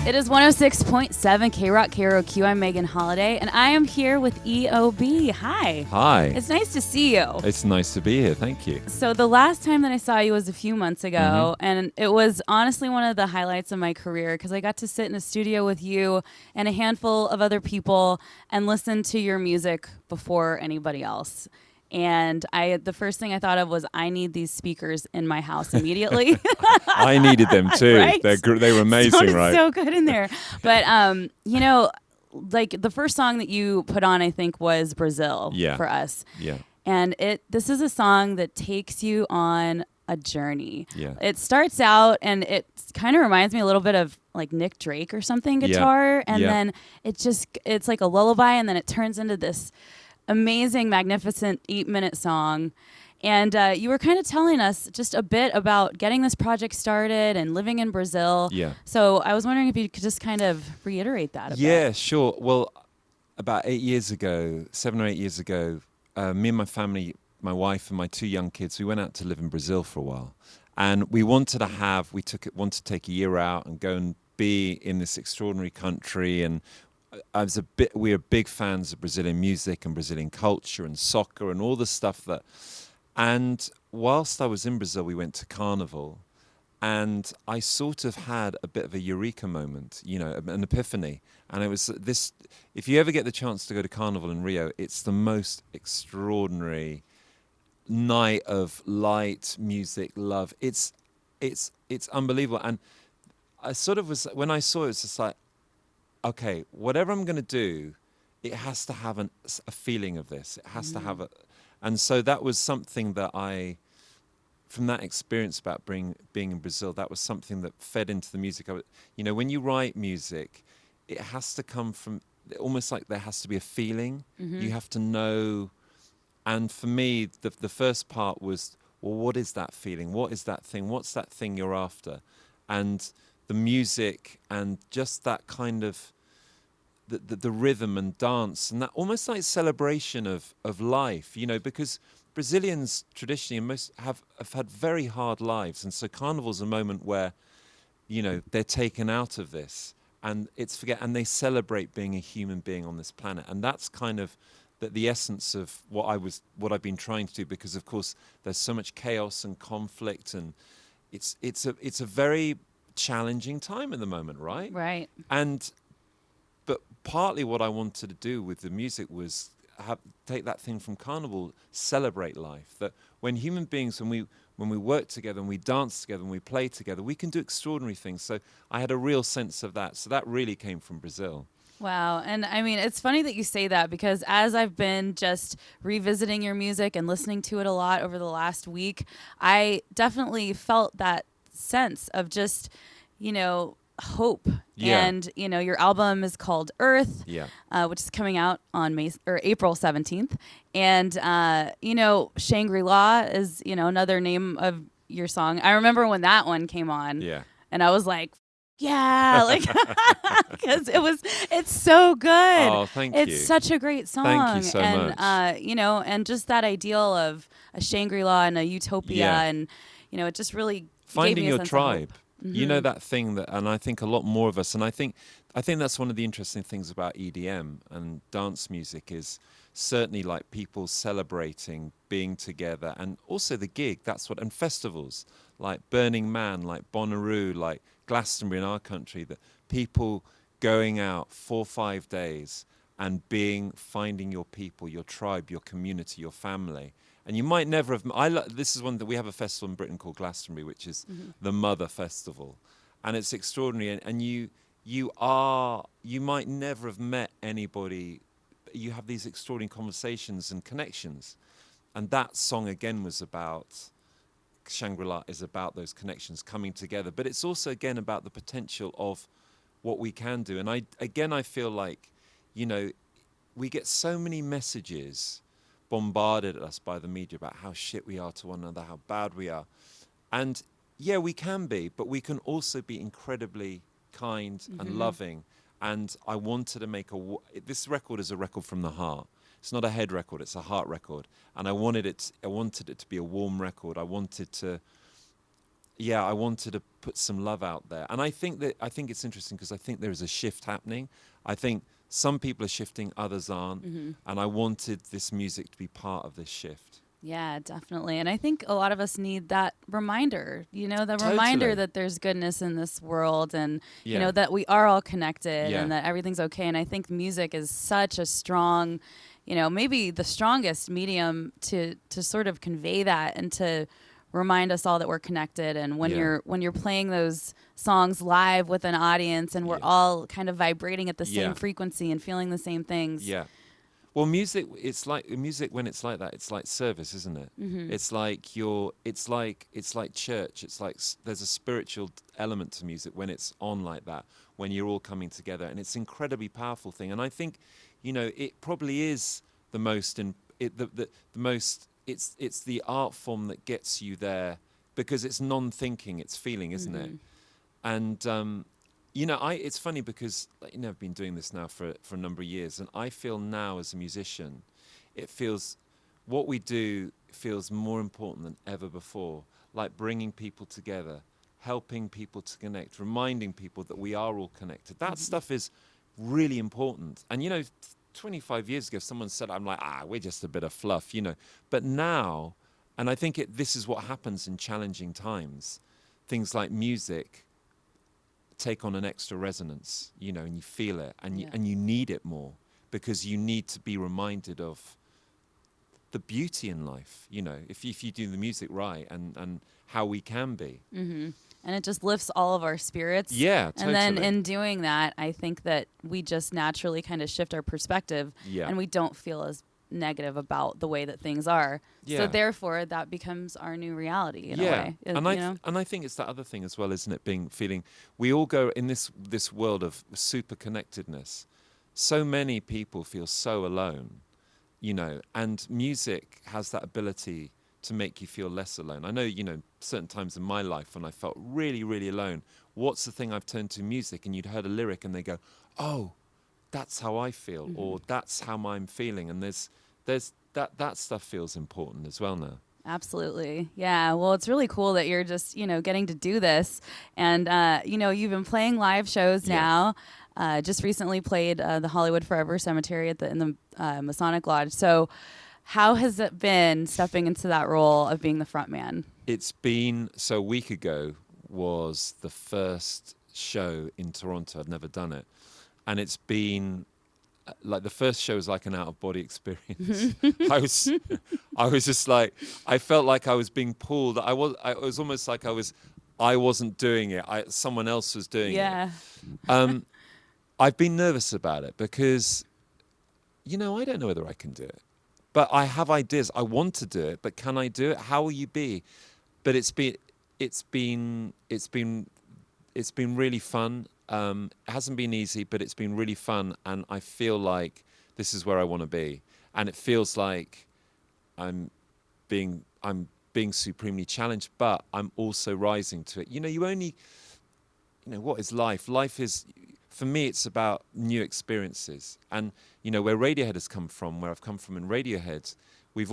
It is 106.7 KROQ KROQ. I'm Megan Holiday, and I am here with EOB. Hi. Hi. It's nice to see you. It's nice to be here. Thank you. So the last time that I saw you was a few months ago, and it was honestly one of the highlights of my career because I got to sit in a studio with you and a handful of other people and listen to your music before anybody else. And the first thing I thought of was, I need these speakers in my house immediately. I needed them too. Right? They were amazing, Sounded right? so good in there. But like the first song that you put on, I think, was Brazil for us. Yeah. And this is a song that takes you on a journey. Yeah. It starts out and it kind of reminds me a little bit of like Nick Drake or something guitar. And then it's like a lullaby, and then it turns into this amazing, magnificent 8-minute song. And you were kind of telling us just a bit about getting this project started and living in Brazil. Yeah. So I was wondering if you could just kind of reiterate that a bit. Yeah, sure. Well, about 7 or 8 years ago, me and my family, my wife and my 2 young kids, we went out to live in Brazil for a while. And we wanted to take a year out and go and be in this extraordinary country. And we are big fans of Brazilian music and Brazilian culture and soccer and all the stuff that. And whilst I was in Brazil, we went to Carnival, and I sort of had a bit of a eureka moment, an epiphany. And it was this: if you ever get the chance to go to Carnival in Rio, it's the most extraordinary night of light, music, love. It's unbelievable. And I sort of was, when I saw it, it's just like, okay, whatever I'm going to do, it has to have a feeling of this. It has to have a... And so that was something that from that experience about being in Brazil, that was something that fed into the music. When you write music, it has to come from, almost like there has to be a feeling. You have to know. And for me, the first part was, well, what is that feeling? What is that thing? What's that thing you're after? And the music and just that kind of the rhythm and dance and that almost like celebration of life, because Brazilians traditionally have had very hard lives. And so Carnival's a moment where, they're taken out of this and and they celebrate being a human being on this planet. And that's kind of the essence of what I've been trying to do, because of course there's so much chaos and conflict, and it's a very challenging time at the moment, right? Right. But partly what I wanted to do with the music was take that thing from Carnival, celebrate life. That when human beings, when we work together and we dance together and we play together, we can do extraordinary things. So I had a real sense of that. So that really came from Brazil. Wow. And I mean, it's funny that you say that, because as I've been just revisiting your music and listening to it a lot over the last week, I definitely felt that sense of just, hope. Yeah. And your album is called Earth, which is coming out on April 17th. And Shangri-La is another name of your song. I remember when that one came on, and I was like, like, because it's so good. Oh, thank you. It's such a great song. Thank you so much. And just that ideal of a Shangri-La and a utopia, and it just really finding gave me a your sense tribe. of hope. That thing and I think a lot more of us, and I think that's one of the interesting things about EDM and dance music, is certainly like people celebrating being together, and also the gig, and festivals like Burning Man, like Bonnaroo, like Glastonbury in our country, that people going out 4 or 5 days and finding your people, your tribe, your community, your family. And you might never have. This is one that we have a festival in Britain called Glastonbury, which is the Mother Festival, and it's extraordinary. And you might never have met anybody. You have these extraordinary conversations and connections, and that song again was about Shangri-La. Is about those connections coming together, but it's also again about the potential of what we can do. And I feel like, we get so many messages bombarded at us by the media about how shit we are to one another, how bad we are. And we can be, but we can also be incredibly kind and loving. And I wanted to make this record is a record from the heart. It's not a head record, it's a heart record. And I wanted it to be a warm record. I wanted to, I wanted to put some love out there. And I think it's interesting because I think there is a shift happening. I think some people are shifting, others aren't. And I wanted this music to be part of this shift. Yeah, definitely. And I think a lot of us need that reminder, the Totally. reminder that there's goodness in this world and, Yeah. that we are all connected Yeah. and that everything's okay. And I think music is such a strong, maybe the strongest medium to sort of convey that and to remind us all that we're connected. And when you're playing those songs live with an audience and we're all kind of vibrating at the same frequency and feeling the same things. Yeah. Well, music when it's like that, it's like service, isn't it? It's like it's like church. It's like there's a spiritual element to music when it's on like that, when you're all coming together, and it's an incredibly powerful thing. And I think, it probably is the most it's the art form that gets you there because it's non-thinking, it's feeling, isn't it? And it's funny because I've been doing this now for a number of years, and I feel now as a musician, what we do feels more important than ever before, like bringing people together, helping people to connect, reminding people that we are all connected. That stuff is really important. And 25 years ago, someone said, I'm like, we're just a bit of fluff, But now, and I think this is what happens in challenging times, things like music take on an extra resonance, and you feel it, and you need it more because you need to be reminded of the beauty in life, if you do the music right and how we can be. And it just lifts all of our spirits. Yeah, totally. And then in doing that, I think that we just naturally kind of shift our perspective and we don't feel as negative about the way that things are. So therefore, that becomes our new reality in a way. And I think it's that other thing as well, isn't it? Feeling we all go in this world of super connectedness. So many people feel so alone, and music has that ability to make you feel less alone. I know, certain times in my life when I felt really, really alone, what's the thing I've turned to? Music, and you'd heard a lyric and they go, oh, that's how I feel, or that's how I'm feeling. And there's that stuff feels important as well now. Absolutely. Yeah. Well, it's really cool that you're just, getting to do this. And, you've been playing live shows now. Just recently played the Hollywood Forever Cemetery in the Masonic Lodge. So how has it been stepping into that role of being the front man? It's been, so a week ago was the first show in Toronto. I'd never done it. And it's been like the first show was like an out-of-body experience. I was just like, I felt like I was being pulled. It was almost like I wasn't doing it. Someone else was doing it. I've been nervous about it because, I don't know whether I can do it. But I have ideas. I want to do it, but can I do it? How will you be? But it's been really fun. It hasn't been easy, but it's been really fun, and I feel like this is where I want to be. And it feels like I'm being supremely challenged, but I'm also rising to it. What is life? Life is, for me, it's about new experiences. And where Radiohead has come from, where I've come from in Radiohead, we've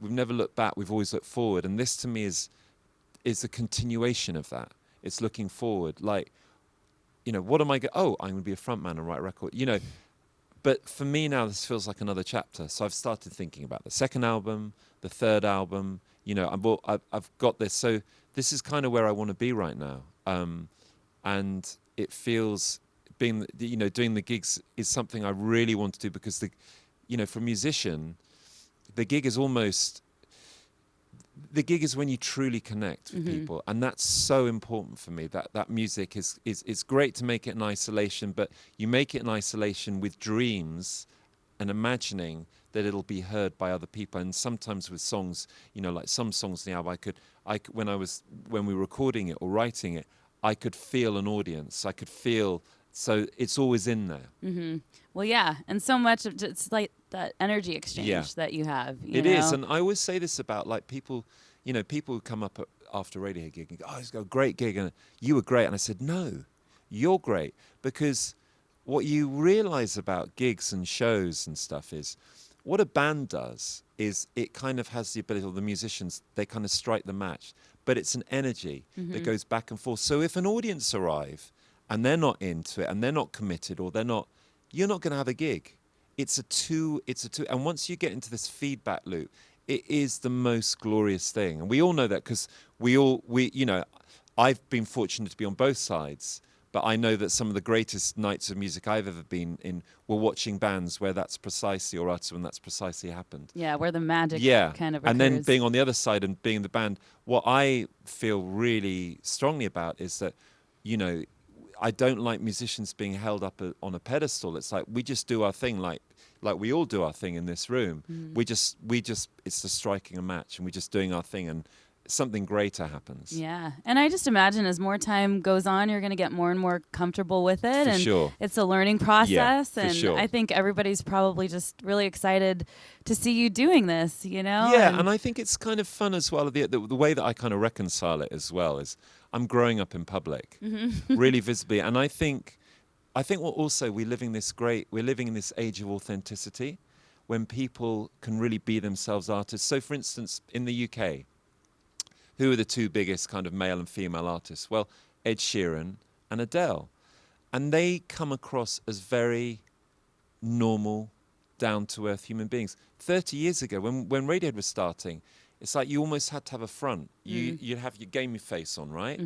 never looked back. We've always looked forward. And this to me is a continuation of that. It's looking forward. Like, what am I going? Oh, I'm going to be a frontman and write a record. But for me now, this feels like another chapter. So I've started thinking about the second album, the third album. I've got this. So this is kind of where I want to be right now. And it feels doing the gigs is something I really want to do because for a musician, the gig is when you truly connect with people, and that's so important for me. That music is great to make it in isolation, but you make it in isolation with dreams and imagining that it'll be heard by other people. And sometimes with songs, like some songs in the album, when we were recording it or writing it, I could feel an audience. I could feel. So it's always in there. Well, yeah, and so much of it's like that energy exchange that you have. It is, and I always say this about like people, people who come up after a Radiohead gig and go, "Oh, it's a great gig," and you were great, and I said, "No, you're great," because what you realize about gigs and shows and stuff is what a band does is it kind of has the ability, or the musicians, they kind of strike the match. but it's an energy that goes back and forth. So if an audience arrive and they're not into it and they're not committed or you're not going to have a gig. It's a two. And once you get into this feedback loop, it is the most glorious thing. And we all know that because I've been fortunate to be on both sides, but I know that some of the greatest nights of music I've ever been in were watching bands where that's precisely, or artists when that's precisely happened. Yeah, where the magic kind of occurs. And then being on the other side and being in the band, what I feel really strongly about is that, I don't like musicians being held up on a pedestal. It's like we just do our thing like we all do our thing in this room. We just it's the striking a match and we're just doing our thing and something greater happens. Yeah. And I just imagine as more time goes on, you're going to get more and more comfortable with it. For and sure. It's a learning process. Yeah, for and sure. I think everybody's probably just really excited to see you doing this, Yeah, and I think it's kind of fun as well. The way that I kind of reconcile it as well is I'm growing up in public, really visibly. And I think we're living in this age of authenticity when people can really be themselves artists. So for instance, in the UK, who are the two biggest kind of male and female artists? Well, Ed Sheeran and Adele. And they come across as very normal, down-to-earth human beings. 30 years ago, when Radiohead was starting, it's like you almost had to have a front. You'd have your gamey face on, right?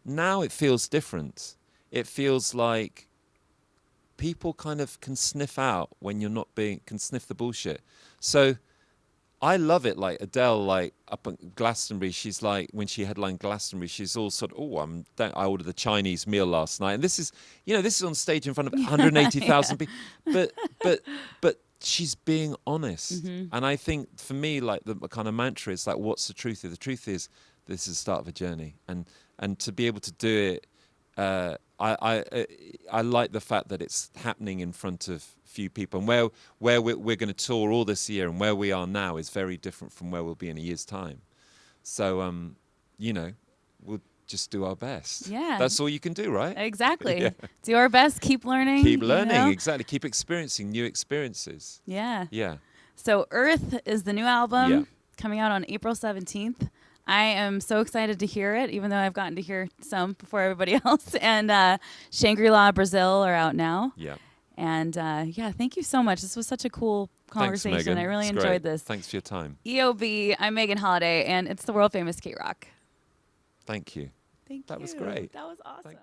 Now it feels different. It feels like people kind of can sniff out when you're not can sniff the bullshit. So I love it. Like Adele, like up at Glastonbury, she's like, when she headlined Glastonbury, she's all sort of, I ordered a Chinese meal last night. And this is on stage in front of 180,000 people. But she's being honest. And I think for me, like the kind of mantra is like, what's the truth? The truth is this is the start of a journey. And to be able to do it, I like the fact that it's happening in front of few people, and where we're going to tour all this year, and where we are now is very different from where we'll be in a year's time. So, we'll just do our best. Yeah, that's all you can do, right? Exactly. Yeah. Do our best. Keep learning. Keep learning. Exactly. Keep experiencing new experiences. Yeah. Yeah. So, Earth is the new album coming out on April 17th. I am so excited to hear it, even though I've gotten to hear some before everybody else. And Shangri-La, Brazil are out now. Yeah. And thank you so much. This was such a cool conversation. Thanks, Megan. I really it's enjoyed great. this. Thanks for your time. EOB, I'm Megan Holiday, and it's the world famous KROQ. Thank you. Thank you. That was great. That was awesome.